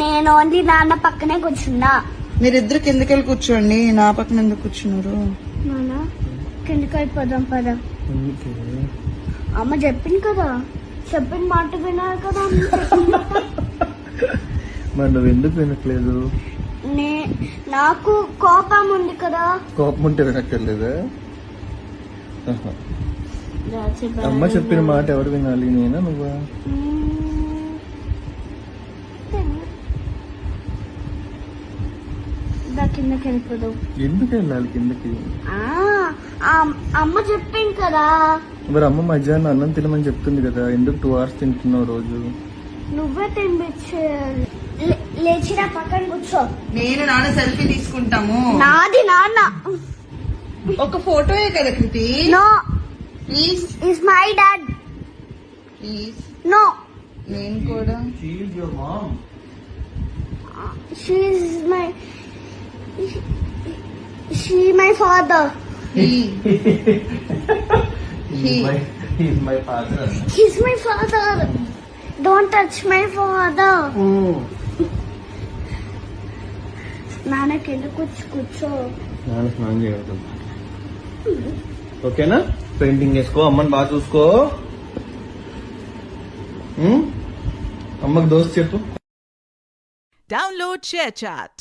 నేను ఓన్లీ నాన్న పక్కనే కూర్చున్నా. మీరిద్దరు కిందకెళ్ళి కూర్చోండి, నా పక్కన ఎందుకు కూర్చున్నారు? నాన్న కిందకి వెళ్ళిపోదాం పదా. అమ్మ చెప్పింది కదా, చెప్పిన మాట వినాలి కదా. మరి నువ్వు ఎందుకు వినట్లేదు? నాకు కోపం ఉంది కదా. కోపం ఉంటే వినక్కర్లేదా? అమ్మ చెప్పిన మాట ఎవరు వినాలి, నేనా నువ్వా? కిందకి వెళ్ళిపోదాం. ఎందుకు వెళ్ళాలి కిందకి? అమ్మ చెప్పింది కదా. మరి అమ్మ మధ్యాహ్నం అన్నం తినమని చెప్తుంది కదా, ఎందుకు 2 hours తింటున్నావు రోజు? నువ్వే తినిపించే. లేచి నా పక్కన కూర్చో. నేను నాన్న సెల్ఫీ తీసుకుంటాము. నాది నాన్న. ఒక ఫోటోయే కదా Kriti. No please. Is my dad. Please. No. నేను కూడా. She my father. He's my father. He's my father. Don't touch my father. నాన్న కింద కూర్చో. నాన్న స్నానం చేయడం ఓకేనా? పెయింటింగ్ వేసుకో, అమ్మని బాగా చూసుకో. అమ్మకి దోస్త్ చెప్పు. Download ShareChat.